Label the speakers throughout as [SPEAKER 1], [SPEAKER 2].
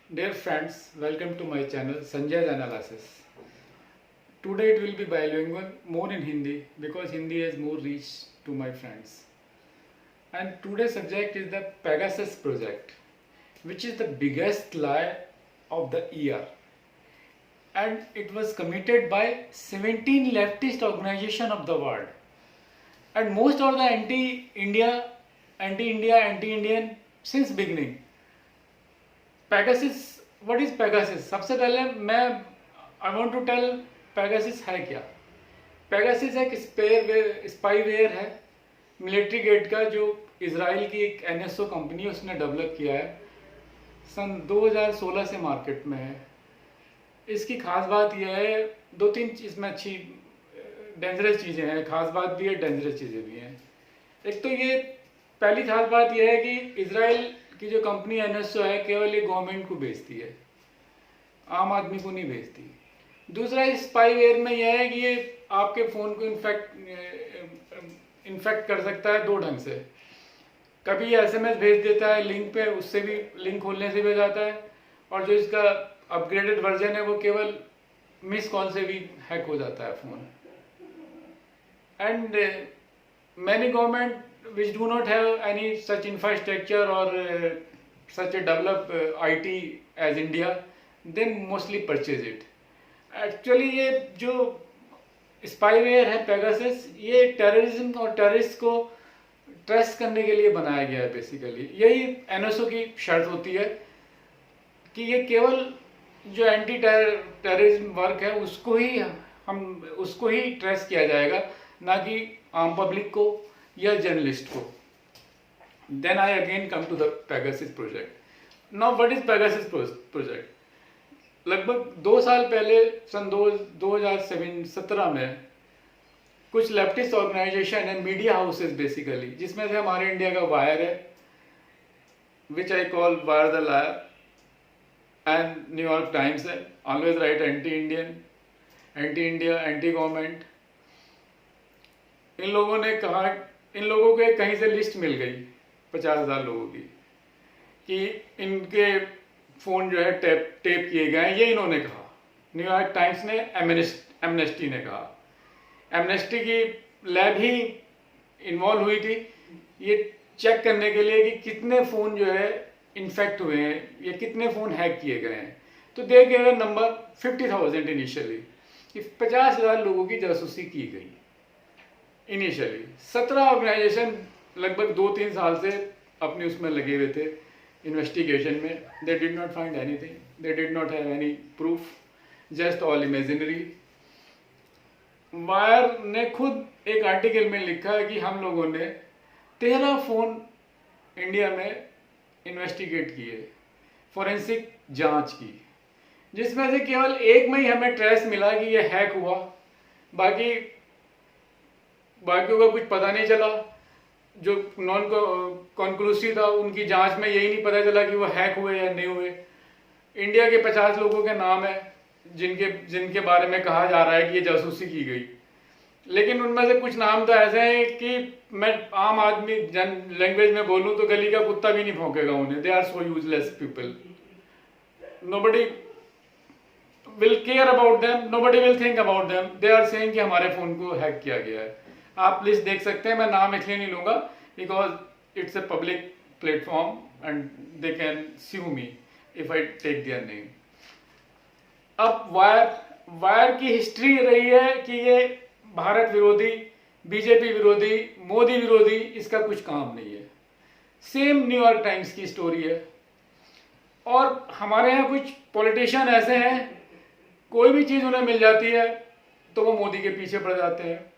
[SPEAKER 1] Dear friends, welcome to my channel Sanjay's Analysis. Today it will be bilingual, more in Hindi because Hindi has more reach to my friends. And today's subject is the Pegasus project, which is the biggest lie of the year. And it was committed by 17 leftist organizations of the world. And most of the anti-Indian since beginning. Pegasus what is Pegasus सबसे पहले मैं I want to tell Pegasus है क्या। पैगासिस एक spyware है military gate का जो Israel की एक एनएसओ कंपनी है उसने डेवलप किया है। सन 2016 से मार्केट में है। इसकी खास बात यह है दो तीन इसमें अच्छी डेंजरस चीज़ें हैं, खास बात भी है डेंजरस चीज़ें भी हैं। एक तो ये पहली खास बात यह है कि इजराइल कि जो कंपनी एनएसओ है केवल ये गवर्नमेंट को बेचती है, आम आदमी को नहीं बेचती। दूसरा इस स्पाईवेयर में यह है कि ये आपके फ़ोन को इन्फेक्ट कर सकता है दो ढंग से। कभी ये एसएमएस भेज देता है लिंक पे, उससे भी लिंक खोलने से भी हो जाता है, और जो इसका अपग्रेडेड वर्जन है वो केवल मिस कॉल से भी हैक हो जाता है phone. And many government which do not have any such infrastructure or such a developed IT as India, then mostly purchase it. Actually ये जो स्पाईवेयर है पेगासस, ये टेररिज्म और टेररिस्ट को ट्रेस करने के लिए बनाया गया है। बेसिकली यही एनएसओ की शर्त होती है कि ये केवल जो एंटी टेररिज्म वर्क है उसको ही ट्रेस किया जाएगा, ना कि आम पब्लिक को या जर्नलिस्ट को। Then I again come to the Pegasus project. Now what is Pegasus project? लगभग 2 साल पहले सन 2017 में कुछ लेफ्टिस्ट ऑर्गेनाइजेशन है, मीडिया हाउसेस बेसिकली, जिसमें से हमारे इंडिया का वायर है which I call Wire the liar, and New York Times है, always right anti Indian, anti India, anti government. इन लोगों ने कहा, इन लोगों को कहीं से लिस्ट मिल गई 50,000 लोगों की कि इनके फ़ोन जो है टेप किए गए हैं। ये इन्होंने कहा, न्यूयॉर्क टाइम्स ने, एमनेस्टी ने कहा। एमनेस्टी की लैब ही इन्वॉल्व हुई थी ये चेक करने के लिए कि कितने फ़ोन जो है इन्फेक्ट हुए हैं या कितने फ़ोन हैक किए गए हैं। तो दे गए नंबर 50,000 इनिशियली, कि 50,000 लोगों की जासूसी की गई इनिशियली। 17 ऑर्गेनाइजेशन लगभग 2-3 साल से अपने उसमें लगे हुए थे इन्वेस्टिगेशन में। They did not find anything, they did not have any proof, just all imaginary. Wire ने खुद एक आर्टिकल में लिखा है कि हम लोगों ने 13 फ़ोन इंडिया में इन्वेस्टिगेट किए, फोरेंसिक जांच की, जिसमें से केवल एक में ही हमें ट्रेस मिला कि ये हैक हुआ। बाकियों का कुछ पता नहीं चला। जो नॉन कॉन्क्लूसिव था उनकी जांच में यही नहीं पता चला कि वो हैक हुए या नहीं हुए। इंडिया के 50 लोगों के नाम है जिनके बारे में कहा जा रहा है कि ये जासूसी की गई, लेकिन उनमें से कुछ नाम तो ऐसे हैं कि मैं आम आदमी लैंग्वेज में बोलूं तो गली का कुत्ता भी नहीं भौंकेगा उन्हें। They are so useless people, nobody will care about them, nobody will think about them. They are saying कि हमारे फ़ोन को हैक किया गया है। आप लिस्ट देख सकते हैं, मैं नाम इसलिए नहीं लूँगा because it's a public platform and they can sue me if I take their name. अब वायर की हिस्ट्री रही है कि ये भारत विरोधी, बीजेपी विरोधी, मोदी विरोधी, इसका कुछ काम नहीं है। सेम न्यूयॉर्क टाइम्स की स्टोरी है। और हमारे यहाँ कुछ पॉलिटिशियन ऐसे हैं, कोई भी चीज़ उन्हें मिल जाती है तो वो मोदी के पीछे पड़ जाते हैं।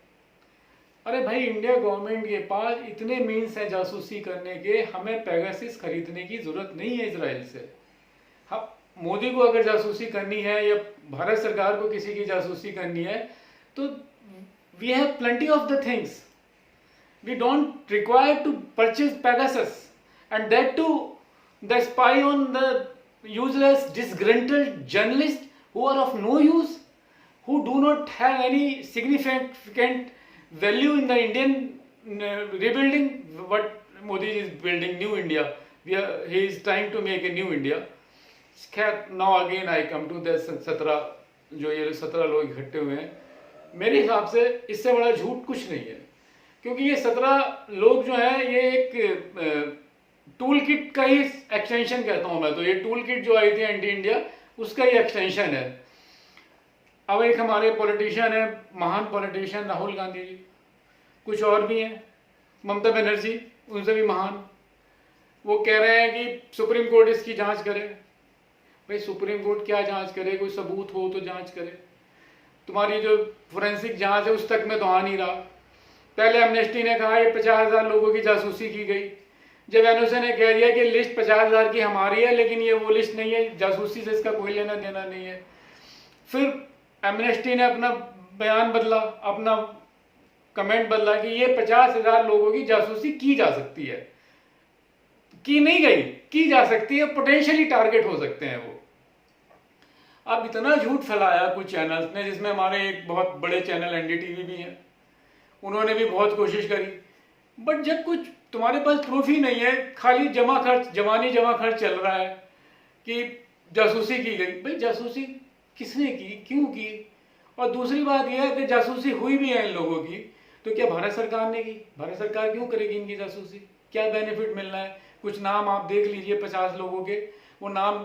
[SPEAKER 1] अरे भाई, इंडिया गवर्नमेंट के पास इतने मीन्स हैं जासूसी करने के, हमें पेगासस खरीदने की जरूरत नहीं है इजराइल से। हम मोदी को अगर जासूसी करनी है या भारत सरकार को किसी की जासूसी करनी है तो we have plenty of the things, we don't require to purchase Pegasus and that to the spy on the useless disgruntled journalist who are of no use, who do not have any significant value in the Indian rebuilding. What Modi is building, new India. He is trying to make a new India. खैर now again I come to the 17, जो ये 17 लोग इकट्ठे हुए हैं, मेरे हिसाब से इससे बड़ा झूठ कुछ नहीं है। क्योंकि ये 17 लोग जो है ये एक टूल किट का ही एक्सटेंशन कहता हूं मैं तो। ये टूल किट जो आई थी एंटी इंडिया, उसका ही एक्सटेंशन है। अब एक हमारे पॉलिटिशियन है, महान पॉलिटिशियन राहुल गांधी जी, कुछ और भी हैं, ममता बनर्जी, उनसे भी महान। वो कह रहे हैं कि सुप्रीम कोर्ट इसकी जांच करे। भाई सुप्रीम कोर्ट क्या जांच करे, कोई सबूत हो तो जांच करे। तुम्हारी जो फोरेंसिक जांच है उस तक में तो आ नहीं रहा। पहले एमनेस्टी ने कहा ये 50,000 लोगों की जासूसी की गई। जब एनओसी ने कह दिया कि लिस्ट 50,000 की हमारी है, लेकिन ये वो लिस्ट नहीं है, जासूसी से इसका कोई लेना देना नहीं है। फिर एमनेस्टी ने अपना बयान बदला, अपना कमेंट बदला कि ये 50,000 लोगों की जासूसी की जा सकती है। की नहीं गई, की जा सकती है, पोटेंशियली टारगेट हो सकते हैं वो। अब इतना झूठ फैलाया कुछ चैनल्स ने, जिसमें हमारे एक बहुत बड़े चैनल एनडीटीवी भी हैं, उन्होंने भी बहुत कोशिश करी। बट जब कुछ तुम्हारे पास प्रूफ ही नहीं है, खाली जमा खर्च चल रहा है कि जासूसी की गई। भाई जासूसी किसने की, क्यों की? और दूसरी बात यह है कि जासूसी हुई भी है इन लोगों की, तो क्या भारत सरकार ने की? भारत सरकार क्यों करेगी इनकी जासूसी? क्या बेनिफिट मिलना है? कुछ नाम आप देख लीजिए 50 लोगों के, वो नाम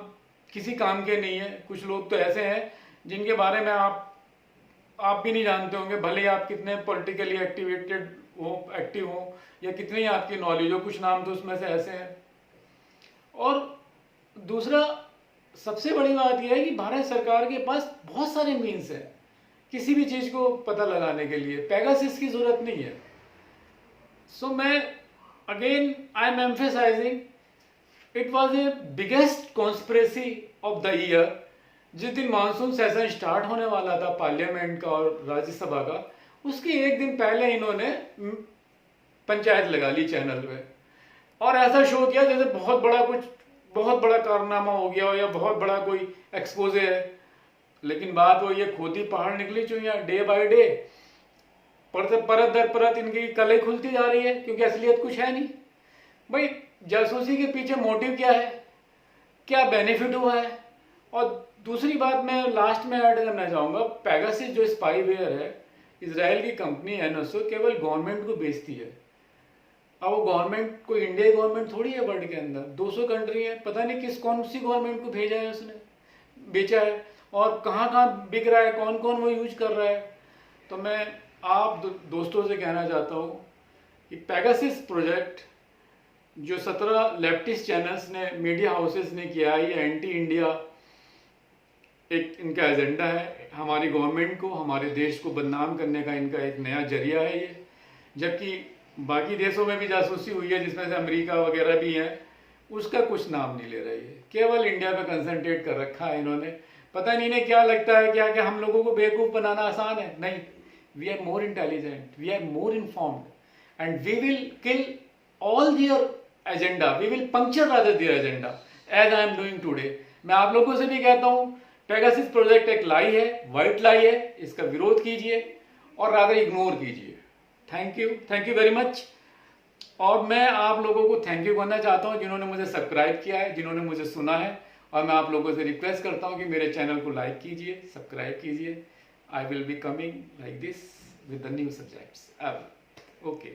[SPEAKER 1] किसी काम के नहीं है। कुछ लोग तो ऐसे हैं जिनके बारे में आप भी नहीं जानते होंगे, भले ही आप कितने पॉलिटिकली एक्टिव हो या कितनी ही आपकी नॉलेज हो, कुछ नाम तो उसमें से ऐसे हैं। और दूसरा सबसे बड़ी बात यह है कि भारत सरकार के पास बहुत सारे मीन्स हैं किसी भी चीज को पता लगाने के लिए। पेगासस की जरूरत नहीं है। सो मैं again I am emphasizing, it was a biggest conspiracy of the year. जिस दिन मानसून सेशन स्टार्ट होने वाला था पार्लियामेंट का और राज्यसभा का, उसके एक दिन पहले इन्होंने पंचायत लगा ली चैनल पे, और ऐसा शो किया जैसे बहुत बड़ा कारनामा हो गया हो या बहुत बड़ा कोई एक्सपोजे है। लेकिन बात वो ये खोदी पहाड़ निकली चुईयां, डे बाय डे परत दर परत इनकी कलई खुलती जा रही है, क्योंकि असलियत कुछ है नहीं। भाई जासूसी के पीछे मोटिव क्या है, क्या बेनिफिट हुआ है? और दूसरी बात मैं लास्ट में ऐड करना चाहूंगा, पेगासस जो स्पाईवेयर है, इजराइल की कंपनी है एनएसओ, केवल गवर्नमेंट को बेचती है। अब वो गवर्नमेंट कोई इंडिया गवर्नमेंट थोड़ी है वर्ल्ड के अंदर, 200 कंट्री है, पता नहीं कौन सी गवर्नमेंट को भेजा है उसने, बेचा है, और कहाँ कहाँ बिक रहा है, कौन कौन वो यूज कर रहा है। तो मैं आप दोस्तों से कहना चाहता हूँ कि पेगासस प्रोजेक्ट जो 17 लेफ्टिस्ट चैनल्स ने, मीडिया हाउसेस ने किया है, ये एंटी इंडिया एक इनका एजेंडा है। हमारी गवर्नमेंट को, हमारे देश को बदनाम करने का इनका एक नया जरिया है ये। जबकि बाकी देशों में भी जासूसी हुई है, जिसमें से अमेरिका वगैरह भी हैं, उसका कुछ नाम नहीं ले रही है। केवल इंडिया पे कंसंट्रेट कर रखा है इन्होंने। पता नहीं इन्हें क्या लगता है क्या हम लोगों को बेवकूफ़ बनाना आसान है? नहीं, we are more intelligent, we are more informed and we will kill all their agenda, we will puncture rather their agenda as I am doing today. मैं आप लोगों से भी कहता हूँ, पेगासस प्रोजेक्ट एक लाई है, व्हाइट लाई है, इसका विरोध कीजिए और रादर इग्नोर कीजिए। Thank you very much. और मैं आप लोगों को थैंक यू करना चाहता हूं जिन्होंने मुझे सब्सक्राइब किया है, जिन्होंने मुझे सुना है, और मैं आप लोगों से रिक्वेस्ट करता हूं कि मेरे चैनल को लाइक कीजिए, सब्सक्राइब कीजिए। I will be coming like this with the new subjects. Okay.